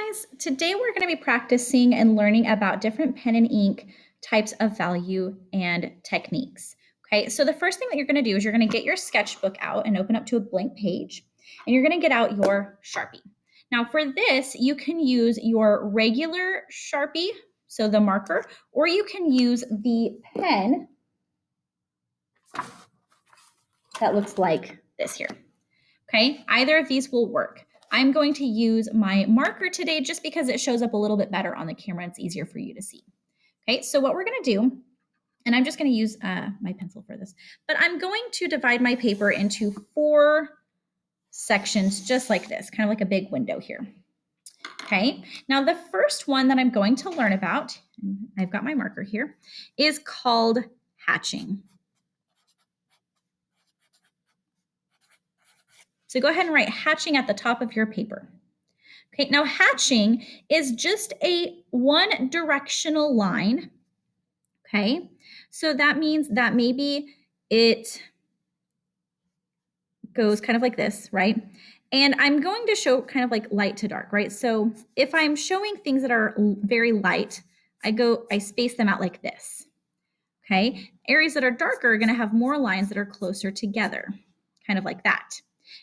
guys, today we're going to be practicing and learning about different pen and ink types of value and techniques. Okay, so the first thing that you're going to do is you're going to get your sketchbook out and open up to a blank page, and you're going to get out your Sharpie. Now for this, you can use your regular Sharpie, so the marker, or you can use the pen that looks like this here. Okay, either of these will work. I'm going to use my marker today just because it shows up a little bit better on the camera. It's easier for you to see. Okay, so what we're going to do, and I'm just going to use my pencil for this, but I'm going to divide my paper into 4 sections just like this, kind of like a big window here. Okay, now the first one that I'm going to learn about, I've got my marker here, is called hatching. So go ahead and write hatching at the top of your paper. Okay, now hatching is just a one directional line. Okay, so that means that maybe it goes kind of like this, right? And I'm going to show kind of like light to dark, right? So if I'm showing things that are very light, I space them out like this. Okay, areas that are darker are going to have more lines that are closer together, kind of like that.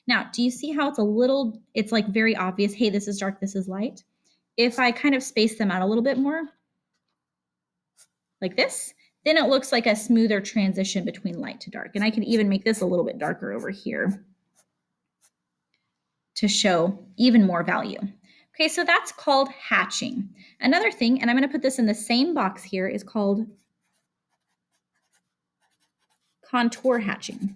Now, do you see how it's like very obvious, hey, this is dark, this is light? If I kind of space them out a little bit more, like this, then it looks like a smoother transition between light to dark. And I can even make this a little bit darker over here to show even more value. Okay, so that's called hatching. Another thing, and I'm going to put this in the same box here, is called contour hatching.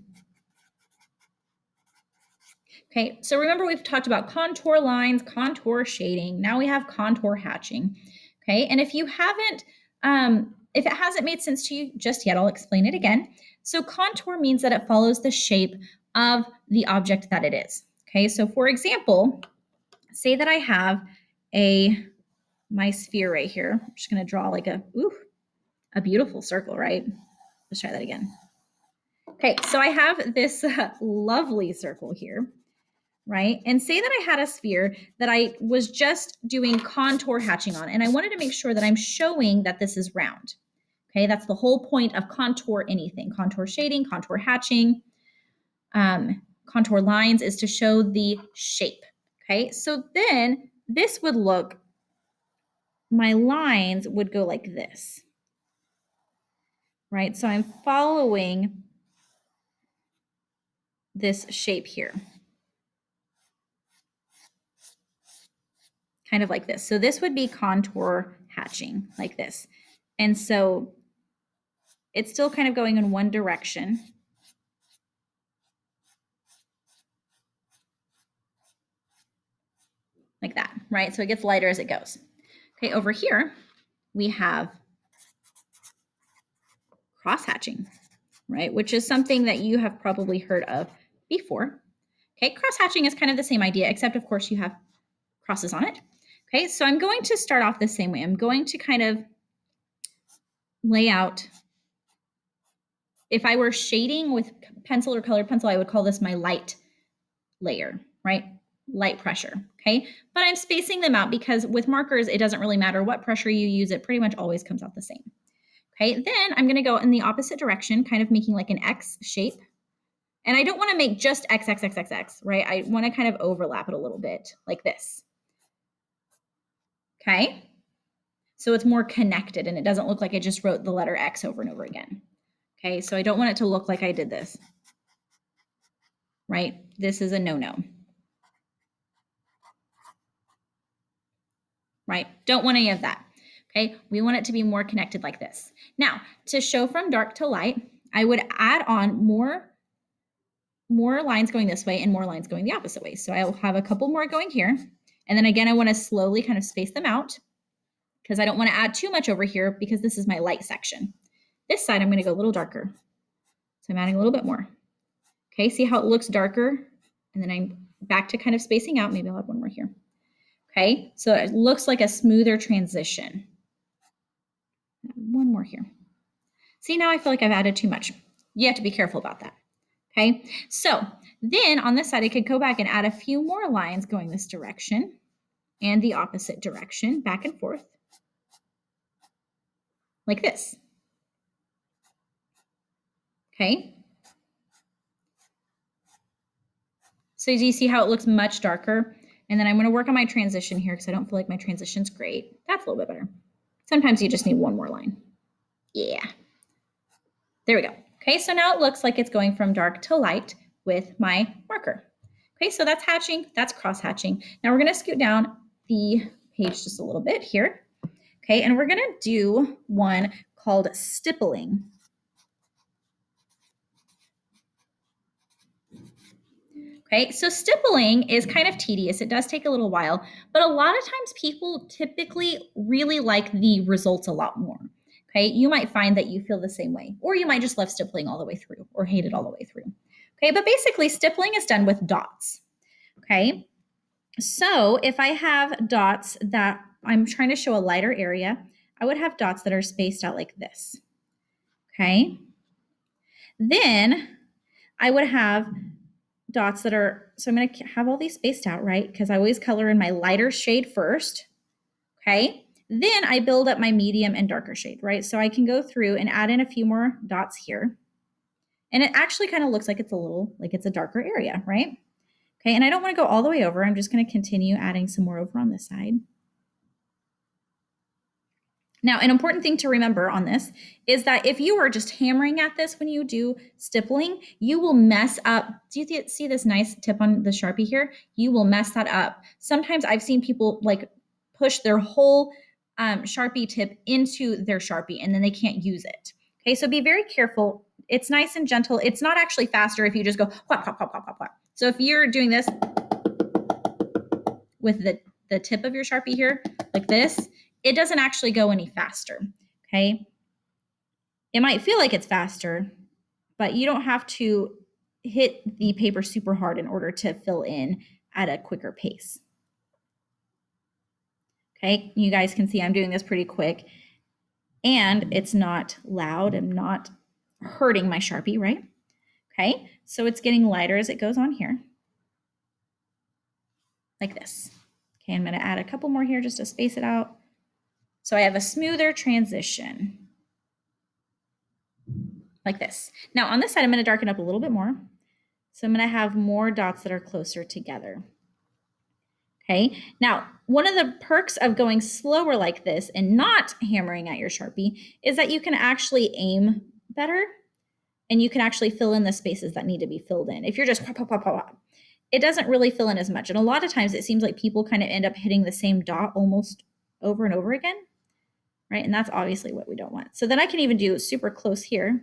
Okay, so remember we've talked about contour lines, contour shading. Now we have contour hatching. Okay, and if it hasn't made sense to you just yet, I'll explain it again. So contour means that it follows the shape of the object that it is. Okay, so for example, say that I have my sphere right here. I'm just going to draw like a beautiful circle, right? Let's try that again. Okay, so I have this lovely circle here, right? And say that I had a sphere that I was just doing contour hatching on, and I wanted to make sure that I'm showing that this is round. Okay, that's the whole point of contour anything. Contour shading, contour hatching, contour lines is to show the shape. Okay, so then this would look, my lines would go like this, right? So I'm following this shape here. Kind of like this. So this would be contour hatching, like this. And so it's still kind of going in one direction. Like that, right? So it gets lighter as it goes. Okay, over here, we have cross hatching, right? Which is something that you have probably heard of before. Okay, cross hatching is kind of the same idea, except of course you have crosses on it. Okay, so I'm going to start off the same way. I'm going to kind of lay out, if I were shading with pencil or colored pencil, I would call this my light layer, right? Light pressure, okay? But I'm spacing them out because with markers, it doesn't really matter what pressure you use, it pretty much always comes out the same. Okay, then I'm gonna go in the opposite direction, kind of making like an X shape. And I don't wanna make just X, X, X, X, X, right? I wanna kind of overlap it a little bit like this. Okay, so it's more connected and it doesn't look like I just wrote the letter X over and over again. Okay, so I don't want it to look like I did this, right? This is a no-no. Right? Don't want any of that. Okay, we want it to be more connected like this. Now, to show from dark to light, I would add on more lines going this way and more lines going the opposite way. So I'll have a couple more going here. And then again, I want to slowly kind of space them out because I don't want to add too much over here because this is my light section. This side, I'm going to go a little darker. So I'm adding a little bit more. Okay, see how it looks darker? And then I'm back to kind of spacing out. Maybe I'll add one more here. Okay, so it looks like a smoother transition. One more here. See, now I feel like I've added too much. You have to be careful about that. Okay, so then on this side, I could go back and add a few more lines going this direction. and the opposite direction, back and forth, like this. Okay. So do you see how it looks much darker? And then I'm going to work on my transition here because I don't feel like my transition's great. That's a little bit better. Sometimes you just need one more line. Yeah. There we go. Okay, so now it looks like it's going from dark to light with my marker. Okay, so that's hatching, that's cross hatching. Now we're going to scoot down the page just a little bit here. Okay, and we're going to do one called stippling. Okay, so stippling is kind of tedious. It does take a little while, but a lot of times people typically really like the results a lot more. Okay, you might find that you feel the same way, or you might just love stippling all the way through or hate it all the way through. Okay, but basically stippling is done with dots. Okay, so if I have dots that I'm trying to show a lighter area, I would have dots that are spaced out like this. Okay, then I would have dots that are, so I'm going to have all these spaced out, right? Because I always color in my lighter shade first. Okay, then I build up my medium and darker shade, right? So I can go through and add in a few more dots here. And it actually kind of looks like it's a little, like it's a darker area, right? Okay, and I don't want to go all the way over. I'm just going to continue adding some more over on this side. Now, an important thing to remember on this is that if you are just hammering at this when you do stippling, you will mess up. Do you see this nice tip on the Sharpie here? You will mess that up. Sometimes I've seen people like push their whole Sharpie tip into their Sharpie and then they can't use it. Okay, so be very careful. It's nice and gentle. It's not actually faster if you just go whap, whap, whap, whap, whap, whap. So if you're doing this with the tip of your Sharpie here, like this, it doesn't actually go any faster, okay? It might feel like it's faster, but you don't have to hit the paper super hard in order to fill in at a quicker pace. Okay, you guys can see I'm doing this pretty quick and it's not loud. I'm not hurting my Sharpie, right? Okay, so it's getting lighter as it goes on here, like this. Okay, I'm gonna add a couple more here just to space it out. So I have a smoother transition, like this. Now on this side, I'm going to darken up a little bit more. So I'm going to have more dots that are closer together. Okay, now one of the perks of going slower like this and not hammering at your Sharpie is that you can actually aim better and you can actually fill in the spaces that need to be filled in. If you're just pop, pop, pop, pop, it doesn't really fill in as much. And a lot of times it seems like people kind of end up hitting the same dot almost over and over again. Right? And that's obviously what we don't want. So then I can even do super close here. Do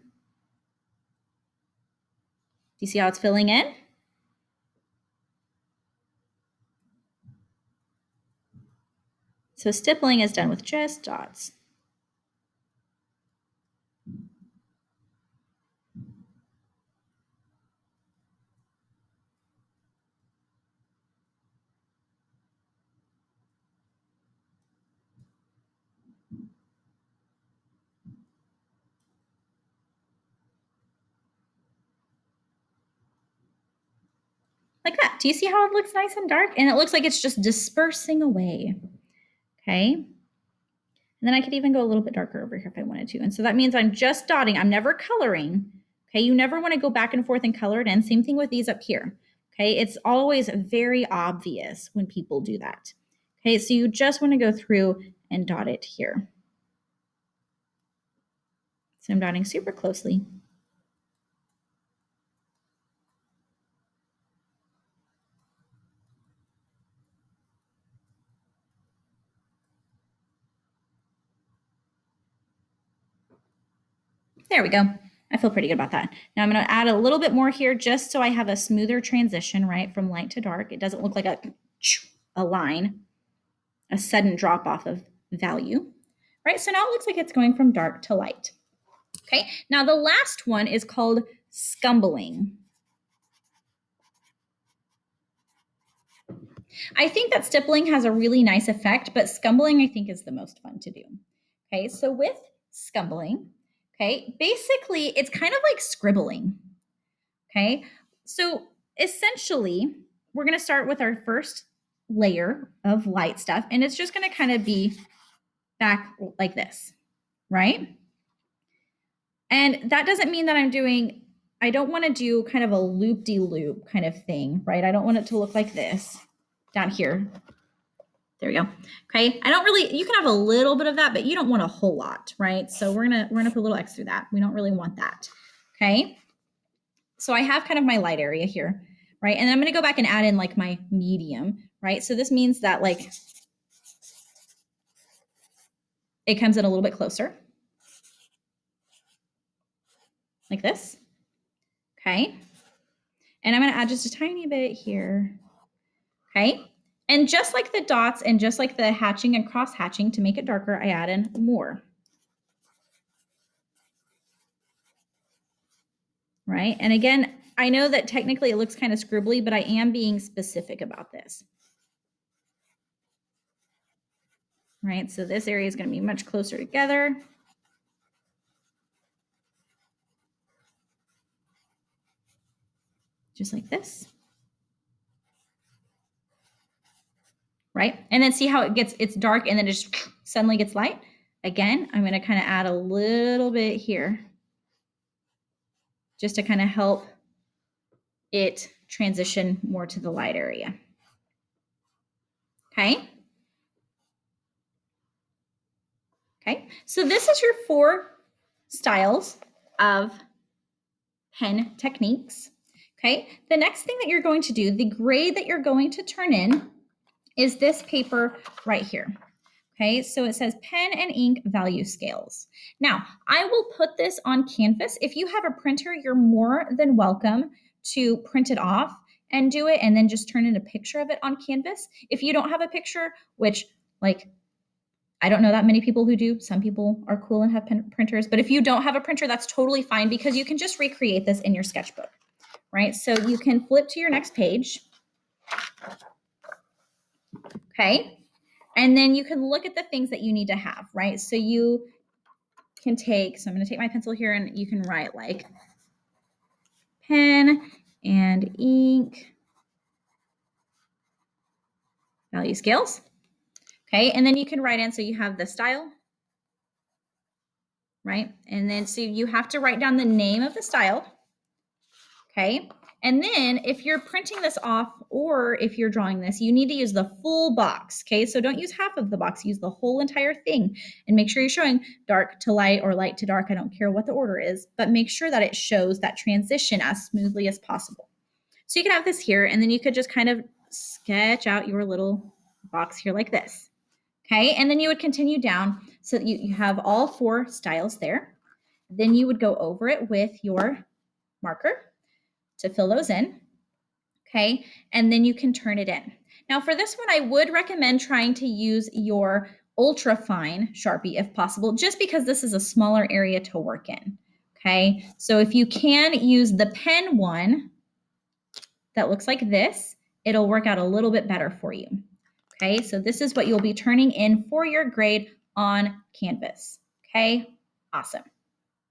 you see how it's filling in? So stippling is done with just dots. Like that. Do you see how it looks nice and dark? And it looks like it's just dispersing away. Okay. And then I could even go a little bit darker over here if I wanted to. And so that means I'm just dotting. I'm never coloring. Okay. You never want to go back and forth and color it in. Same thing with these up here. Okay. It's always very obvious when people do that. Okay. So you just want to go through and dot it here. So I'm dotting super closely. There we go. I feel pretty good about that. Now I'm going to add a little bit more here just so I have a smoother transition, right, from light to dark. It doesn't look like a line, a sudden drop off of value, right? So now it looks like it's going from dark to light. Okay, now the last one is called scumbling. I think that stippling has a really nice effect, but scumbling I think is the most fun to do. Okay, so with scumbling, okay, basically it's kind of like scribbling. Okay, so essentially we're going to start with our first layer of light stuff, and it's just going to kind of be back like this, right? And that doesn't mean that I don't want to do kind of a loop-de-loop kind of thing, right? I don't want it to look like this down here. There we go. Okay. You can have a little bit of that, but you don't want a whole lot, right? So we're gonna put a little X through that. We don't really want that. Okay. So I have kind of my light area here, right? And then I'm gonna go back and add in like my medium, right? So this means that like it comes in a little bit closer. Like this. Okay. And I'm gonna add just a tiny bit here. Okay. And just like the dots and just like the hatching and cross hatching, to make it darker, I add in more. Right? And again, I know that technically it looks kind of scribbly, but I am being specific about this. Right? So this area is going to be much closer together. Just like this. Right? And then see how it's dark and then it just suddenly gets light. Again, I'm going to kind of add a little bit here just to kind of help it transition more to the light area. Okay. Okay. So this is your 4 styles of pen techniques. Okay. The next thing that you're going to do, the grade that you're going to turn in, is this paper right here. Okay, so it says pen and ink value scales. Now, I will put this on Canvas. If you have a printer, you're more than welcome to print it off and do it and then just turn in a picture of it on Canvas. If you don't have a picture, which like I don't know that many people who do. Some people are cool and have printers, but if you don't have a printer, that's totally fine because you can just recreate this in your sketchbook, right? So you can flip to your next page. Okay. And then you can look at the things that you need to have, right? So you can so I'm going to take my pencil here and you can write like pen and ink value scales. Okay. And then you can write in, so you have the style, right? And then so you have to write down the name of the style. Okay. And then if you're printing this off or if you're drawing this, you need to use the full box. Okay. So don't use half of the box, use the whole entire thing and make sure you're showing dark to light or light to dark. I don't care what the order is, but make sure that it shows that transition as smoothly as possible. So you can have this here and then you could just kind of sketch out your little box here like this. Okay. And then you would continue down so that you have all 4 styles there. Then you would go over it with your marker to fill those in, okay? And then you can turn it in. Now for this one, I would recommend trying to use your ultra fine Sharpie if possible, just because this is a smaller area to work in, okay? So if you can use the pen one that looks like this, it'll work out a little bit better for you, okay? So this is what you'll be turning in for your grade on Canvas, okay? Awesome.